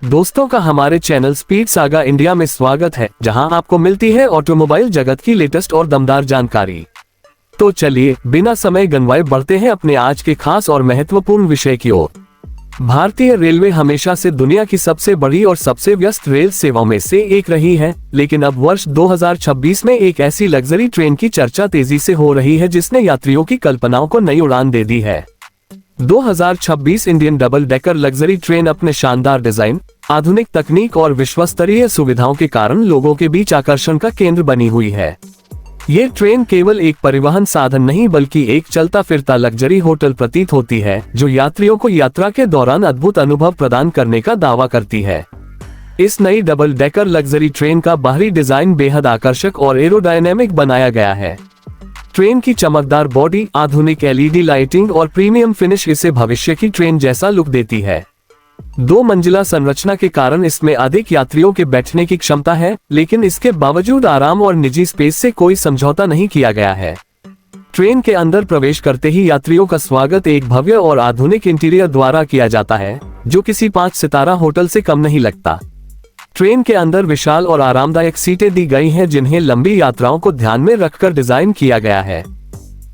दोस्तों का हमारे चैनल स्पीड सागा इंडिया में स्वागत है, जहां आपको मिलती है ऑटोमोबाइल जगत की लेटेस्ट और दमदार जानकारी। तो चलिए बिना समय गंवाए बढ़ते हैं अपने आज के खास और महत्वपूर्ण विषय की ओर। भारतीय रेलवे हमेशा से दुनिया की सबसे बड़ी और सबसे व्यस्त रेल सेवाओं में से एक रही है, लेकिन अब वर्ष 2026 में एक ऐसी लग्जरी ट्रेन की चर्चा तेजी से हो रही है जिसने यात्रियों की कल्पनाओं को नई उड़ान दे दी है। 2026 Indian double decker luxury train अपने शानदार डिजाइन, आधुनिक तकनीक और विश्वस्तरीय सुविधाओं के कारण लोगों के बीच आकर्षण का केंद्र बनी हुई है। ये ट्रेन केवल एक परिवहन साधन नहीं बल्कि एक चलता फिरता लग्जरी होटल प्रतीत होती है, जो यात्रियों को यात्रा के दौरान अद्भुत अनुभव प्रदान करने का दावा करती है। इस नई डबल डेकर लग्जरी ट्रेन का बाहरी डिजाइन बेहद आकर्षक और एरोडायनेमिक बनाया गया है। ट्रेन की चमकदार बॉडी, आधुनिक एलईडी लाइटिंग और प्रीमियम फिनिश इसे भविष्य की ट्रेन जैसा लुक देती है। 2 मंजिला संरचना के कारण इसमें अधिक यात्रियों के बैठने की क्षमता है, लेकिन इसके बावजूद आराम और निजी स्पेस से कोई समझौता नहीं किया गया है। ट्रेन के अंदर प्रवेश करते ही यात्रियों का स्वागत एक भव्य और आधुनिक इंटीरियर द्वारा किया जाता है, जो किसी 5 सितारा होटल से कम नहीं लगता। ट्रेन के अंदर विशाल और आरामदायक सीटें दी गई हैं, जिन्हें लंबी यात्राओं को ध्यान में रखकर डिजाइन किया गया है।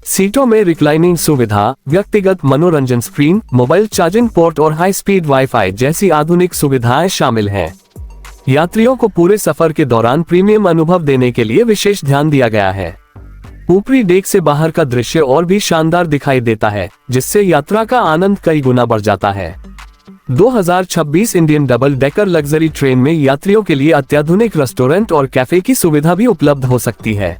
सीटों में रिक्लाइनिंग सुविधा, व्यक्तिगत मनोरंजन स्क्रीन, मोबाइल चार्जिंग पोर्ट और हाई स्पीड वाईफाई जैसी आधुनिक सुविधाएं शामिल हैं। यात्रियों को पूरे सफर के दौरान प्रीमियम अनुभव देने के लिए विशेष ध्यान दिया गया है। ऊपरी डेक से बाहर का दृश्य और भी शानदार दिखाई देता है, जिससे यात्रा का आनंद कई गुना बढ़ जाता है। 2026 Indian double decker luxury train में यात्रियों के लिए अत्याधुनिक रेस्टोरेंट और कैफे की सुविधा भी उपलब्ध हो सकती है।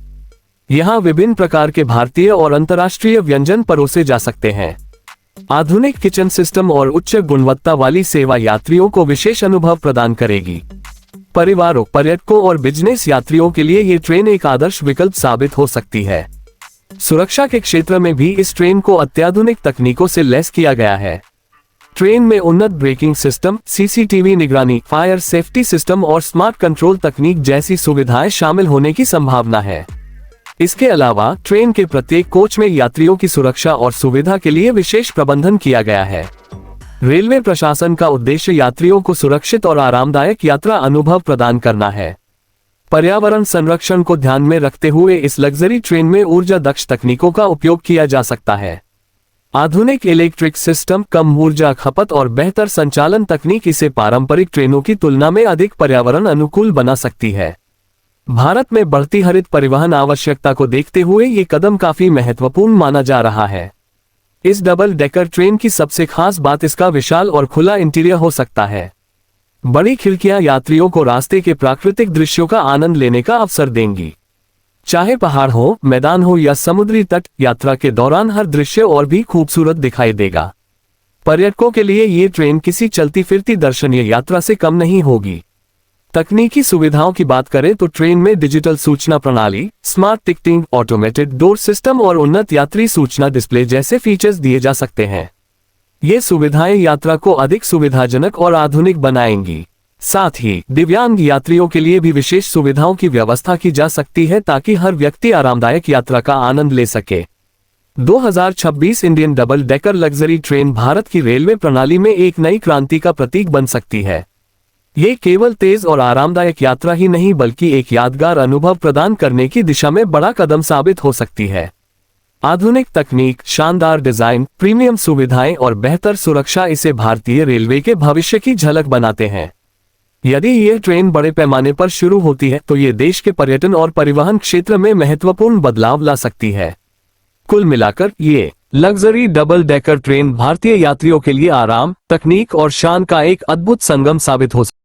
यहाँ विभिन्न प्रकार के भारतीय और अंतर्राष्ट्रीय व्यंजन परोसे जा सकते हैं। आधुनिक किचन सिस्टम और उच्च गुणवत्ता वाली सेवा यात्रियों को विशेष अनुभव प्रदान करेगी। परिवारों, पर्यटकों और बिजनेस यात्रियों के लिए ये ट्रेन एक आदर्श विकल्प साबित हो सकती है। सुरक्षा के क्षेत्र में भी इस ट्रेन को अत्याधुनिक तकनीकों से लैस किया गया है। ट्रेन में उन्नत ब्रेकिंग सिस्टम, सीसीटीवी निगरानी, फायर सेफ्टी सिस्टम और स्मार्ट कंट्रोल तकनीक जैसी सुविधाएं शामिल होने की संभावना है। इसके अलावा ट्रेन के प्रत्येक कोच में यात्रियों की सुरक्षा और सुविधा के लिए विशेष प्रबंधन किया गया है। रेलवे प्रशासन का उद्देश्य यात्रियों को सुरक्षित और आरामदायक यात्रा अनुभव प्रदान करना है। पर्यावरण संरक्षण को ध्यान में रखते हुए इस लग्जरी ट्रेन में ऊर्जा दक्ष तकनीकों का उपयोग किया जा सकता है। आधुनिक इलेक्ट्रिक सिस्टम, कम ऊर्जा खपत और बेहतर संचालन तकनीक इसे पारंपरिक ट्रेनों की तुलना में अधिक पर्यावरण अनुकूल बना सकती है। भारत में बढ़ती हरित परिवहन आवश्यकता को देखते हुए ये कदम काफी महत्वपूर्ण माना जा रहा है। इस डबल डेकर ट्रेन की सबसे खास बात इसका विशाल और खुला इंटीरियर हो सकता है। बड़ी खिड़कियां यात्रियों को रास्ते के प्राकृतिक दृश्यों का आनंद लेने का अवसर देंगी। चाहे पहाड़ हो, मैदान हो या समुद्री तट, यात्रा के दौरान हर दृश्य और भी खूबसूरत दिखाई देगा। पर्यटकों के लिए ये ट्रेन किसी चलती फिरती दर्शनीय यात्रा से कम नहीं होगी। तकनीकी सुविधाओं की बात करें तो ट्रेन में डिजिटल सूचना प्रणाली, smart ticketing, automated door system और उन्नत यात्री सूचना डिस्प्ले जैसे फीचर्स दिए जा सकते हैं। ये सुविधाएं यात्रा को अधिक सुविधाजनक और आधुनिक बनाएंगी। साथ ही दिव्यांग यात्रियों के लिए भी विशेष सुविधाओं की व्यवस्था की जा सकती है, ताकि हर व्यक्ति आरामदायक यात्रा का आनंद ले सके। 2026 Indian double decker luxury train Bharat की रेलवे प्रणाली में एक नई क्रांति का प्रतीक बन सकती है। ये केवल तेज और आरामदायक यात्रा ही नहीं बल्कि एक यादगार अनुभव प्रदान करने की दिशा में बड़ा कदम साबित हो सकती है। आधुनिक तकनीक, शानदार डिजाइन, प्रीमियम सुविधाएं और बेहतर सुरक्षा इसे भारतीय रेलवे के भविष्य की झलक बनाते हैं। यदि ये ट्रेन बड़े पैमाने पर शुरू होती है तो ये देश के पर्यटन और परिवहन क्षेत्र में महत्वपूर्ण बदलाव ला सकती है। कुल मिलाकर ये लग्जरी डबल डेकर ट्रेन भारतीय यात्रियों के लिए आराम, तकनीक और शान का एक अद्भुत संगम साबित हो सकती है।